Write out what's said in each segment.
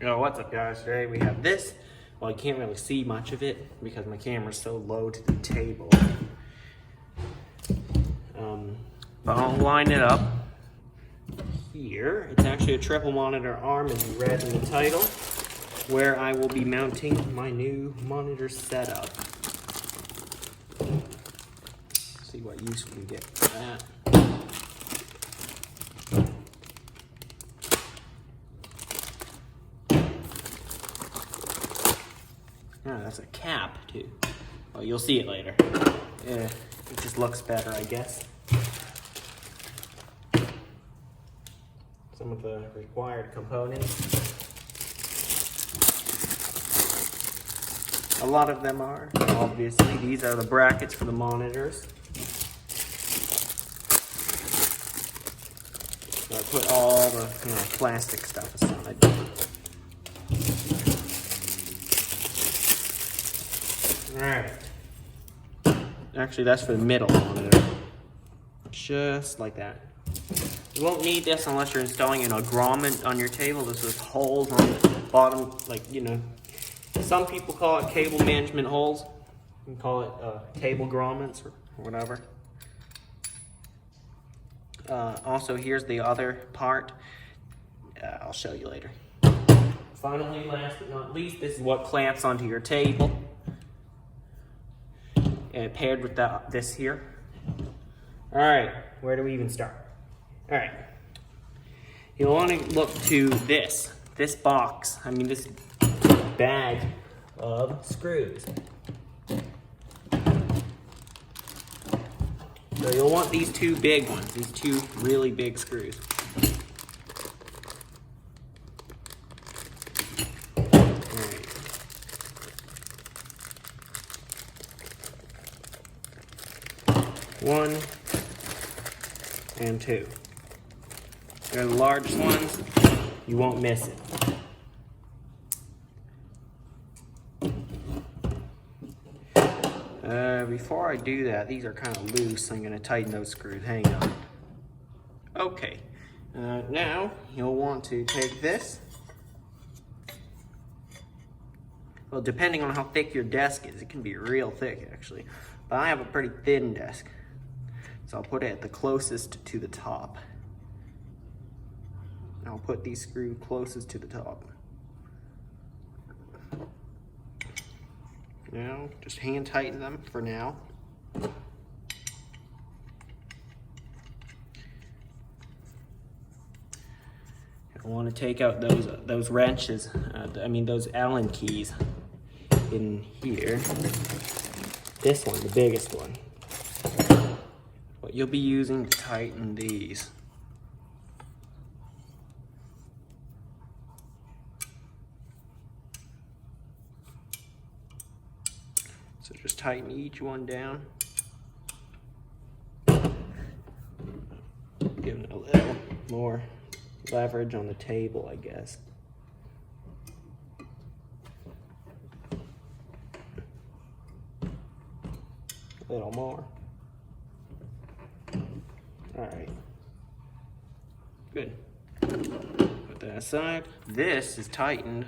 Yo, what's up guys? Today we have this. Well, you can't really see much of it because my camera's so low to the table. But I'll line it up here. It's actually a triple monitor arm, as you read in the title, where I will be mounting my new monitor setup. See what use we can get for that. Oh, that's a cap too. Oh, you'll see it later. Yeah, it just looks better, I guess. Some of the required components. A lot of them are, obviously. These are the brackets for the monitors. So I put all the plastic stuff aside. Alright. Actually, that's for the middle monitor. Just like that. You won't need this unless you're installing a grommet on your table. This is holes on the bottom, some people call it cable management holes. You can call it table grommets or whatever. Also, here's the other part. I'll show you later. Finally, last but not least, this is what clamps onto your table. Paired with this here. All right, where do we even start? All right, you'll want to look to this box. This bag of screws. So you'll want these two big ones, these two really big screws. One and two. They're the largest ones. You won't miss it. Before I do that, these are kind of loose. I'm going to tighten those screws. Hang on. Okay. Now you'll want to take this. Well, depending on how thick your desk is, it can be real thick actually. But I have a pretty thin desk. So I'll put it at the closest to the top. I'll put these screws closest to the top. Now, just hand tighten them for now. I want to take out those wrenches, those Allen keys in here. This one, the biggest one. What you'll be using to tighten these. So just tighten each one down. Give it a little more leverage on the table, I guess. A little more. All right. Good. Put that aside. This is tightened.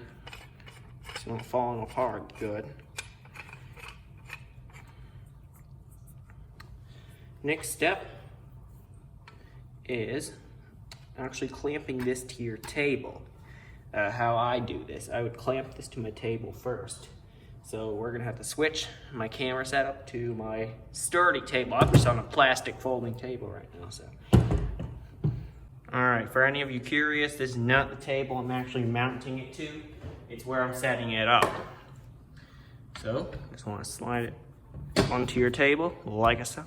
It's not falling apart. Good. Next step is actually clamping this to your table. How I do this, I would clamp this to my table first. So we're gonna have to switch my camera setup to my sturdy table. I'm just on a plastic folding table right now, so. All right, for any of you curious, this is not the table I'm actually mounting it to. It's where I'm setting it up. So, just wanna slide it onto your table, like so.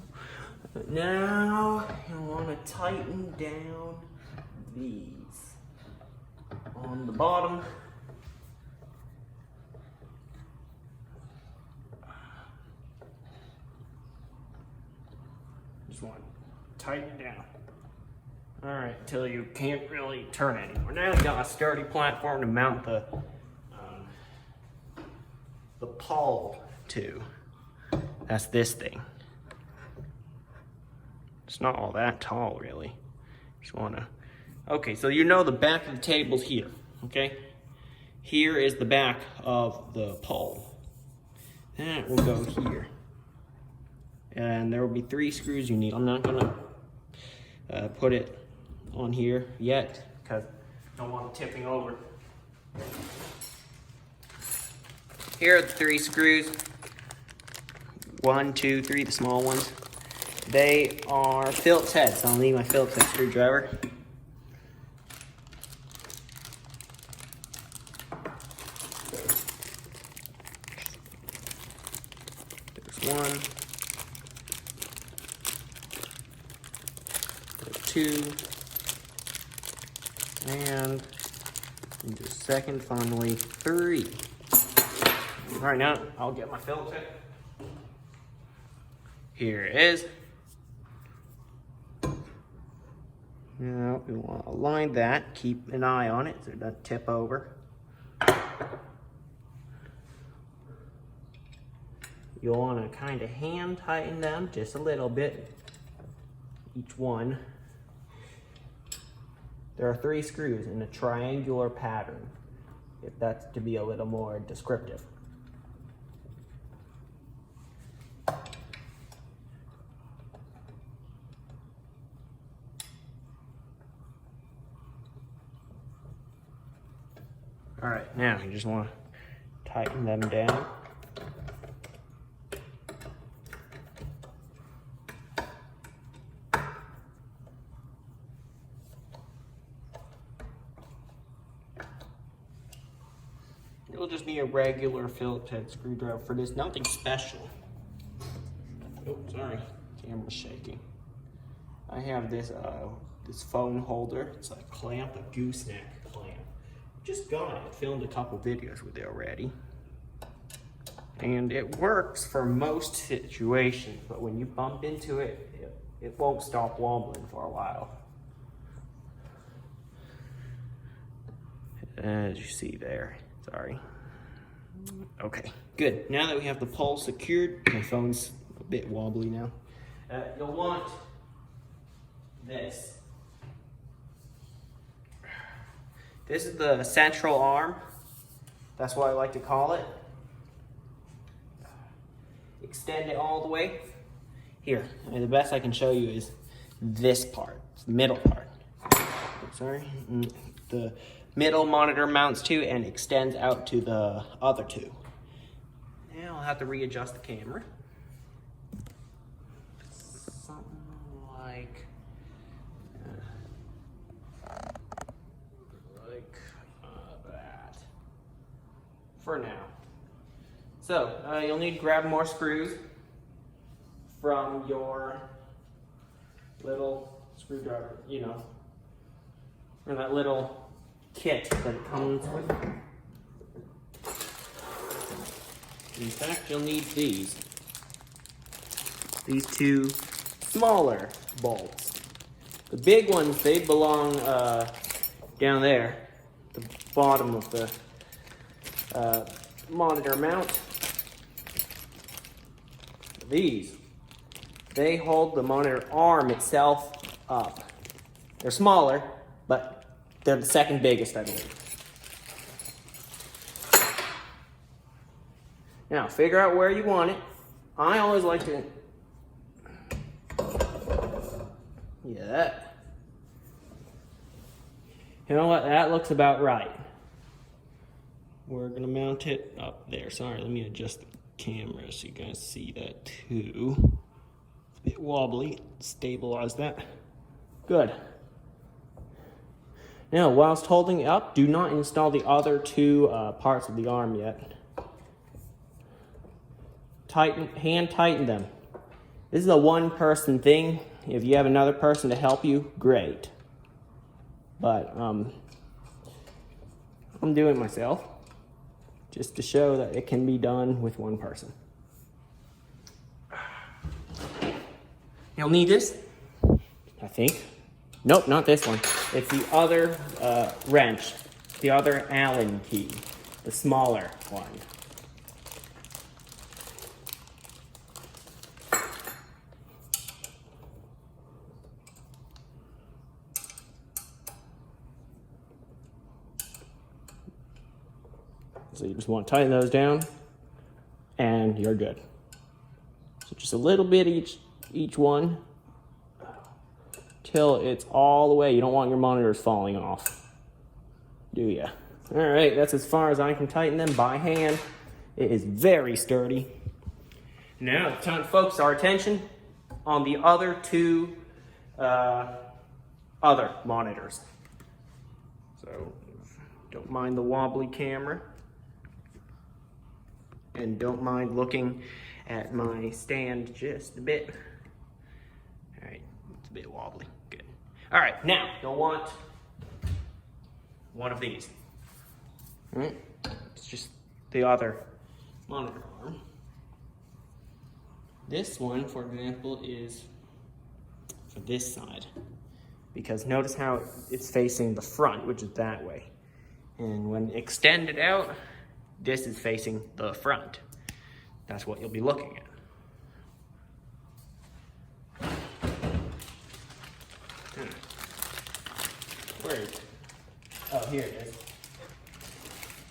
But now, you wanna tighten down these on the bottom. Just want to tighten it down. All right, until you can't really turn anymore. Now you got a sturdy platform to mount the pole to. That's this thing. It's not all that tall, really. Just wanna, okay, so you know the back of the table's here, okay? here is the back of the pole. That will go here. And there will be 3 screws you need. I'm not gonna put it on here yet because I don't want it tipping over. Here are the 3 screws. 1, 2, 3, the small ones. They are Phillips heads, so I'll need my Phillips head screwdriver. There's 1. There's 2. And in just a second, finally 3. All right, now I'll get my Phillips head. Here it is. Now we want to align that, keep an eye on it so it doesn't tip over. You'll want to kind of hand tighten them just a little bit, each one. There are 3 screws in a triangular pattern, if that's to be a little more descriptive. All right, now you just want to tighten them down. You'll just need a regular Phillips head screwdriver for this, nothing special. Oh, sorry, camera's shaking. I have this this phone holder. It's a clamp, a gooseneck clamp. Just got it. Filmed a couple videos with it already. And it works for most situations, but when you bump into it, it won't stop wobbling for a while. As you see there. Sorry. Okay, good. Now that we have the pole secured, my phone's a bit wobbly now. You'll want this. This is the central arm. That's what I like to call it. Extend it all the way. Here, the best I can show you is this part, the middle part. Sorry. The middle monitor mounts to and extends out to the other 2. Now I'll have to readjust the camera. Something like that for now. So you'll need to grab more screws from your little screwdriver, you know, or that little kit that it comes with. In fact, you'll need these 2 smaller bolts. The big ones, they belong down there, the bottom of the monitor mount. These, they hold the monitor arm itself up. They're smaller, but they're the second biggest, I believe. Now, figure out where you want it. I always like to, that. You know what, that looks about right. We're gonna mount it up there. Sorry, let me adjust the camera so you guys see that too. It's a bit wobbly, stabilize that. Good. Now, whilst holding it up, do not install the other 2 parts of the arm yet. Hand tighten them. This is a 1-person thing. If you have another person to help you, great. But I'm doing it myself, just to show that it can be done with 1 person. You'll need this, I think. Nope, not this one. It's the other wrench, the other Allen key, the smaller one. So you just want to tighten those down and you're good. So just a little bit each one till it's all the way. You don't want your monitors falling off, do ya? All right, that's as far as I can tighten them by hand. It is very sturdy. Now it's time to focus our attention on the other two other monitors. So don't mind the wobbly camera. And don't mind looking at my stand just a bit. All right, it's a bit wobbly, good. All right, now you'll want one of these. All right, it's just the other monitor arm. This one, for example, is for this side, because notice how it's facing the front, which is that way. And when extended out, this is facing the front. That's what you'll be looking at. Where is it? Oh, here it is.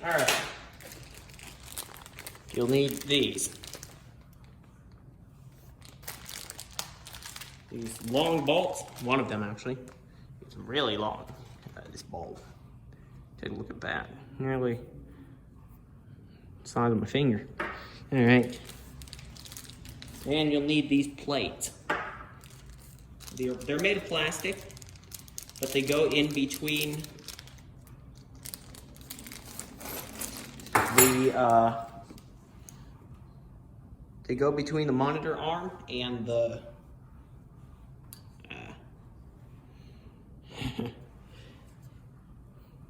All right. You'll need these. These long bolts, one of them actually, it's really long, this bolt. Take a look at that, nearly the size of my finger. All right, and you'll need these plates. They're made of plastic, but they go in between the monitor arm and the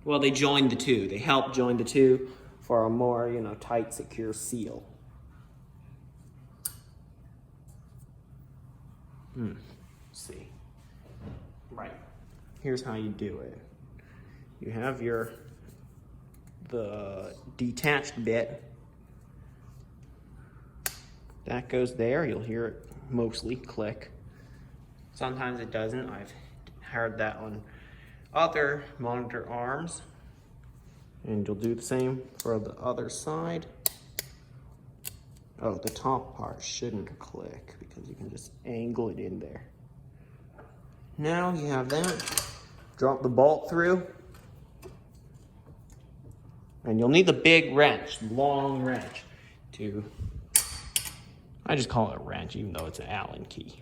well, they join the two. They help join the two for a more, tight, secure seal. Let's see. Right. Here's how you do it. You have the detached bit. That goes there. You'll hear it mostly click. Sometimes it doesn't. I've heard that on other monitor arms. And you'll do the same for the other side. Oh, the top part shouldn't click because you can just angle it in there. Now you have that. Drop the bolt through. And you'll need the big wrench, long wrench, I just call it a wrench even though it's an Allen key.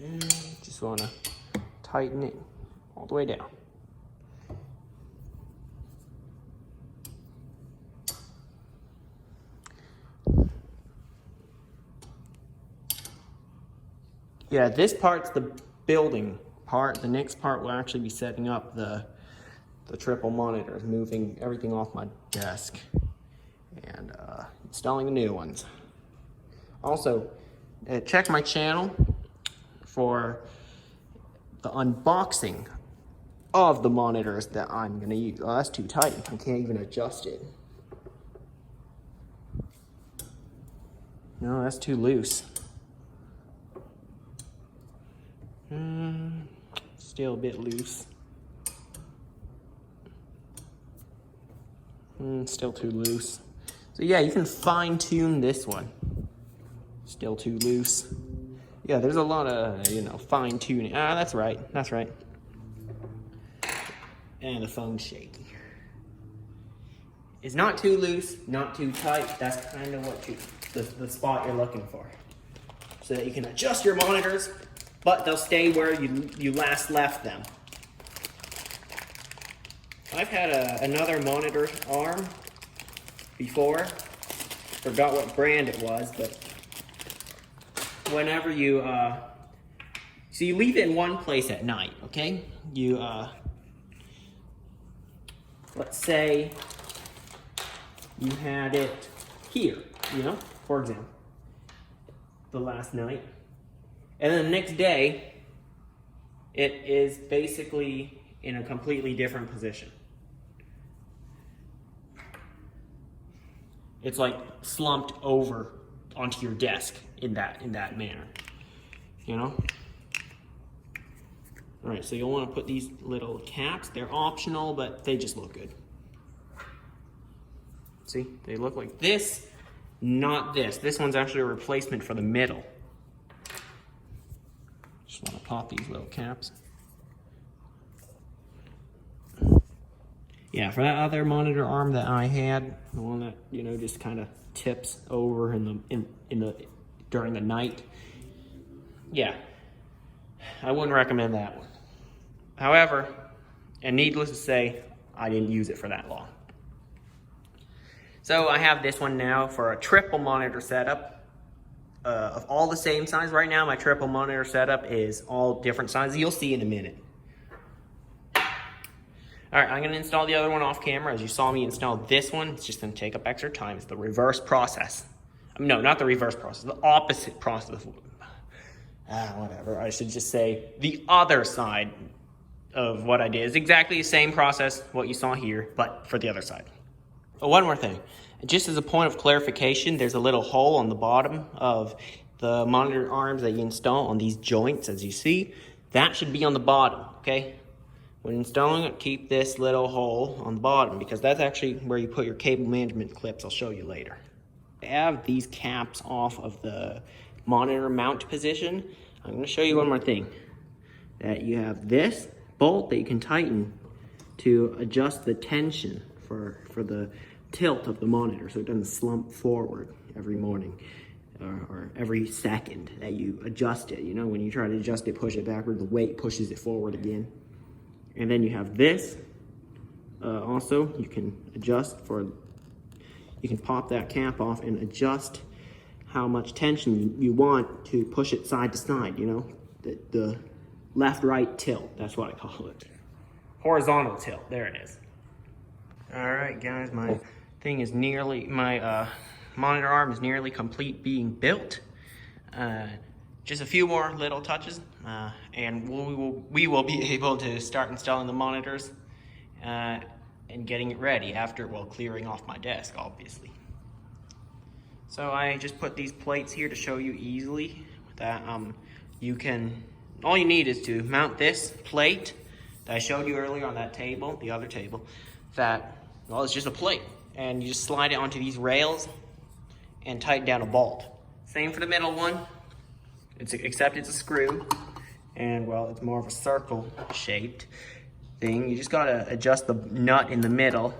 And just want to tighten it all the way down. Yeah, this part's the building part. The next part will actually be setting up the triple monitors, moving everything off my desk and installing the new ones. Also, check my channel for the unboxing of the monitors that I'm gonna use. Oh, that's too tight. I can't even adjust it. No, that's too loose. Still a bit loose. Still too loose. So yeah, you can fine tune this one. Still too loose. Yeah, there's a lot of, fine tuning. Ah, that's right, that's right. And the phone's shaky. It's not too loose, not too tight. That's kind of what the spot you're looking for. So that you can adjust your monitors, but they'll stay where you last left them. I've had another monitor arm before. Forgot what brand it was, but whenever you, so you leave it in one place at night, okay? You, let's say you had it here, for example, the last night. And then the next day, it is basically in a completely different position. It's like slumped over onto your desk in that manner, All right, so you'll want to put these little caps. They're optional, but they just look good. See, they look like this, not this. This one's actually a replacement for the middle. Just want to pop these little caps. Yeah, for that other monitor arm that I had, the one that, you know, just kind of tips over during the night. Yeah, I wouldn't recommend that one. However, and needless to say, I didn't use it for that long. So I have this one now for a triple monitor setup of all the same size. Right now, my triple monitor setup is all different sizes. You'll see in a minute. All right, I'm gonna install the other one off camera. As you saw me install this one, it's just gonna take up extra time. It's the reverse process. No, not the reverse process, the opposite process. Whatever, I should just say the other side of what I did. It's exactly the same process, what you saw here, but for the other side. Oh, one more thing. Just as a point of clarification, there's a little hole on the bottom of the monitor arms that you install on these joints, as you see. That should be on the bottom, okay? When installing it, keep this little hole on the bottom because that's actually where you put your cable management clips. I'll show you later. I have these caps off of the monitor mount position. I'm going to show you one more thing. That you have this bolt that you can tighten to adjust the tension for the tilt of the monitor so it doesn't slump forward every morning or every second that you adjust it. You know, when you try to adjust it, push it backward, the weight pushes it forward again. And then you have this. Also, you can adjust you can pop that cap off and adjust how much tension you want to push it side to side, you know? The left-right tilt, that's what I call it. Horizontal tilt, there it is. All right, guys, my monitor arm is nearly complete being built. Just a few more little touches, and we will be able to start installing the monitors and getting it ready after, well, clearing off my desk, obviously. So I just put these plates here to show you easily that all you need is to mount this plate that I showed you earlier on that table, the other table, well, it's just a plate, and you just slide it onto these rails and tighten down a bolt. Same for the middle one. Except it's a screw, and well, it's more of a circle shaped thing. You just gotta adjust the nut in the middle.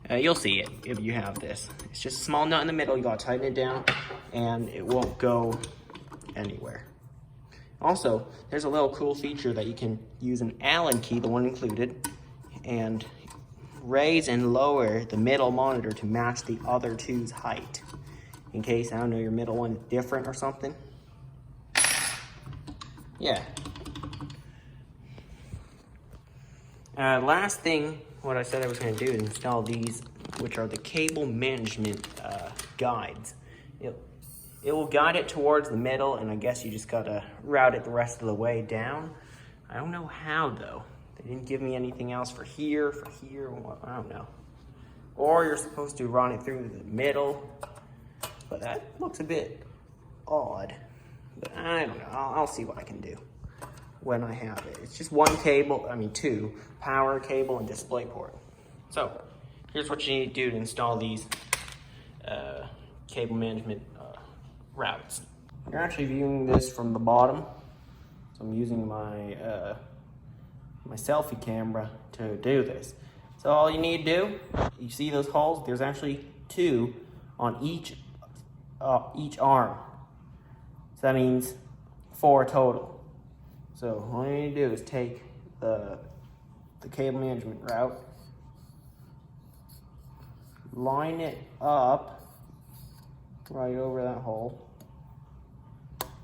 You'll see it if you have this. It's just a small nut in the middle. You gotta tighten it down and it won't go anywhere. Also, there's a little cool feature that you can use an Allen key, the one included, and raise and lower the middle monitor to match the other two's height. In case, I don't know, your middle one is different or something. Yeah. Last thing, what I said I was going to do is install these, which are the cable management guides. It will guide it towards the middle, and I guess you just got to route it the rest of the way down. I don't know how, though. They didn't give me anything else for here, I don't know. Or you're supposed to run it through the middle, but that looks a bit odd. But I don't know, I'll see what I can do when I have it. It's just two, power cable and display port. So, here's what you need to do to install these cable management routes. You're actually viewing this from the bottom. So I'm using my selfie camera to do this. So all you need to do, you see those holes? There's actually 2 on each arm. So that means 4 total. So all you need to do is take the cable management route, line it up right over that hole,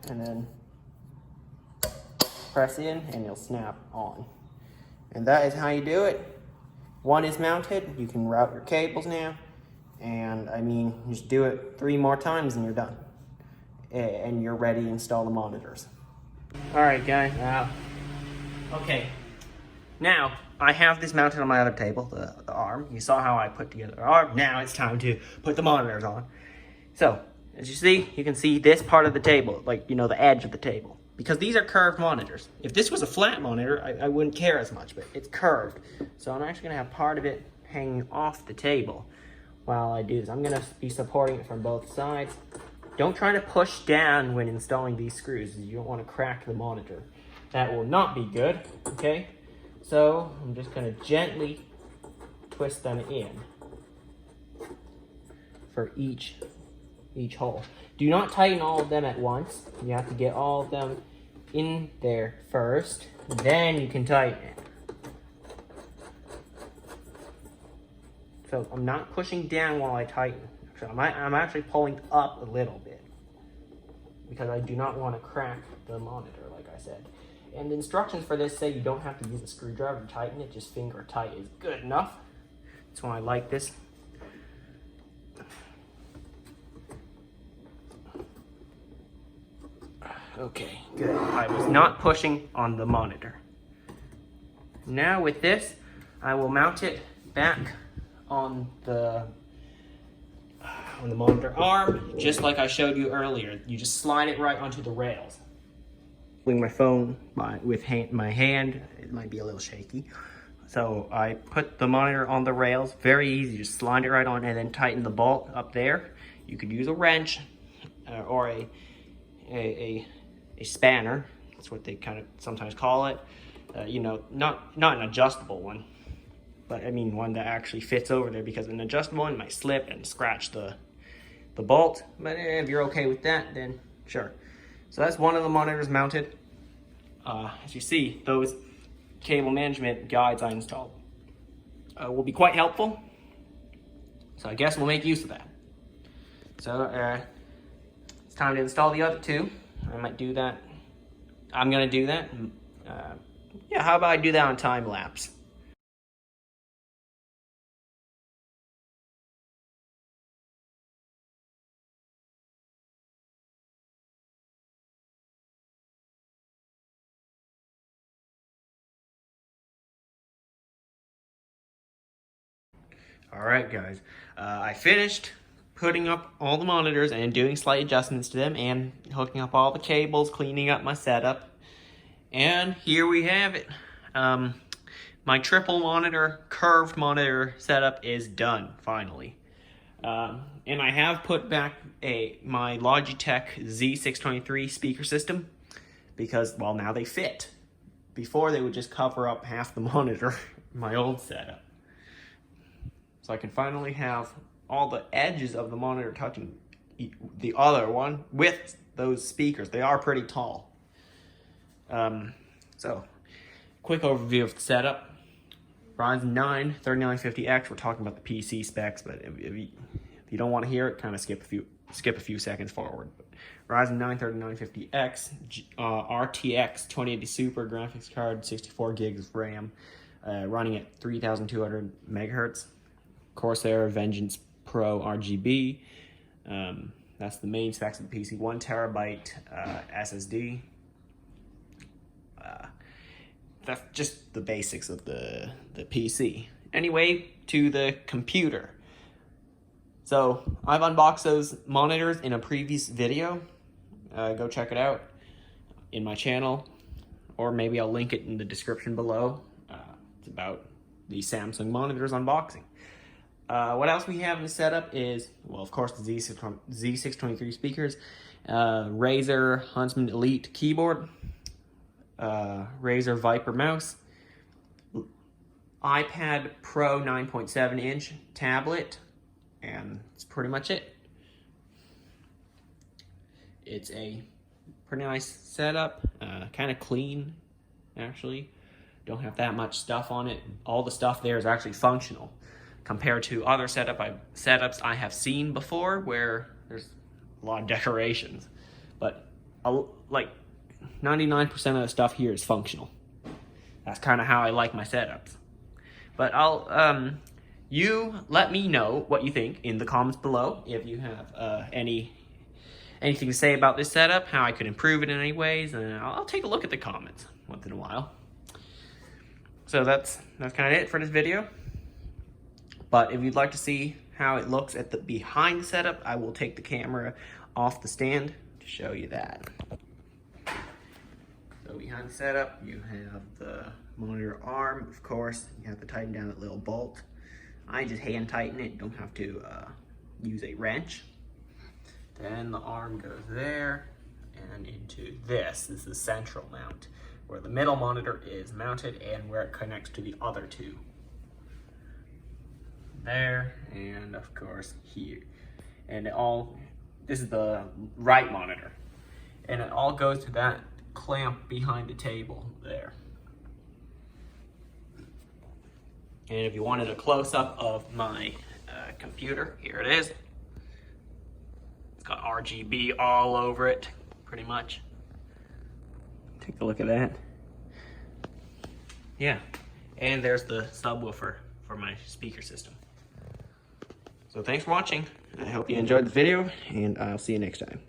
and then press in and it'll snap on. And that is how you do it. One is mounted, you can route your cables now, and I mean, just do it 3 more times and you're done. And you're ready to install the monitors. All right, guys. Okay. Now, I have this mounted on my other table, the arm. You saw how I put together the arm. Now it's time to put the monitors on. So, as you see, you can see this part of the table, like, you know, the edge of the table. because these are curved monitors. If this was a flat monitor, I wouldn't care as much, but it's curved. So I'm actually gonna have part of it hanging off the table while I do this. I'm gonna be supporting it from both sides. Don't try to push down when installing these screws. You don't wanna crack the monitor. That will not be good, okay? So I'm just gonna gently twist them in for each hole. Do not tighten all of them at once. You have to get all of them in there first, then you can tighten it. So I'm not pushing down while I tighten. So I'm actually pulling up a little bit because I do not want to crack the monitor, like I said. And the instructions for this say you don't have to use a screwdriver to tighten it, just finger tight is good enough. That's why I like this. Okay, good. I was not pushing on the monitor. Now with this, I will mount it back on the monitor arm, just like I showed you earlier. You just slide it right onto the rails. With my phone with my hand, it might be a little shaky. So I put the monitor on the rails, very easy, just slide it right on and then tighten the bolt up there. You could use a wrench or a spanner. That's what they kind of sometimes call it. You know, not an adjustable one, but I mean one that actually fits over there, because an adjustable one might slip and scratch the bolt. But if you're okay with that, then sure. So that's one of the monitors mounted. As you see, those cable management guides I installed will be quite helpful. So I guess we'll make use of that. So it's time to install the other two. I might do that. I'm gonna do that. Yeah, how about I do that on time lapse? All right, guys, I finished putting up all the monitors and doing slight adjustments to them and hooking up all the cables, cleaning up my setup. And here we have it. My triple monitor, curved monitor setup is done, finally. And I have put back my Logitech Z623 speaker system because, well, now they fit. Before they would just cover up half the monitor, my old setup. So I can finally have all the edges of the monitor touching the other one with those speakers. They are pretty tall. So, quick overview of the setup. Ryzen 9 3950X. We're talking about the PC specs, but if you don't want to hear it, kind of skip a few seconds forward. Ryzen 9 3950X, RTX 2080 Super graphics card, 64 gigs of RAM, running at 3200 megahertz. Corsair Vengeance Pro RGB. That's the main specs of the PC. 1 terabyte SSD. That's just the basics of the PC. Anyway, to the computer. So I've unboxed those monitors in a previous video. Go check it out in my channel, or maybe I'll link it in the description below. It's about the Samsung monitors unboxing. What else we have in the setup is, well, of course, the Z623 speakers, Razer Huntsman Elite keyboard, Razer Viper mouse, iPad Pro 9.7 inch tablet, and that's pretty much it. It's a pretty nice setup, kind of clean, actually. Don't have that much stuff on it. All the stuff there is actually functional, compared to other setups I have seen before where there's a lot of decorations. But like 99% of the stuff here is functional. That's kind of how I like my setups. But you let me know what you think in the comments below. If you have anything to say about this setup, how I could improve it in any ways, and I'll take a look at the comments once in a while. So that's kind of it for this video. But if you'd like to see how it looks at the behind the setup, I will take the camera off the stand to show you that. So behind the setup, you have the monitor arm, of course. You have to tighten down that little bolt. I just hand tighten it, don't have to use a wrench. Then the arm goes there and into this. This is the central mount, where the middle monitor is mounted and where it connects to the other two. There, and of course here. And this is the right monitor. And it all goes to that clamp behind the table there. And if you wanted a close-up of my computer, here it is. It's got RGB all over it, pretty much. Take a look at that. Yeah, and there's the subwoofer for my speaker system. So thanks for watching. I hope you enjoyed the video, and I'll see you next time.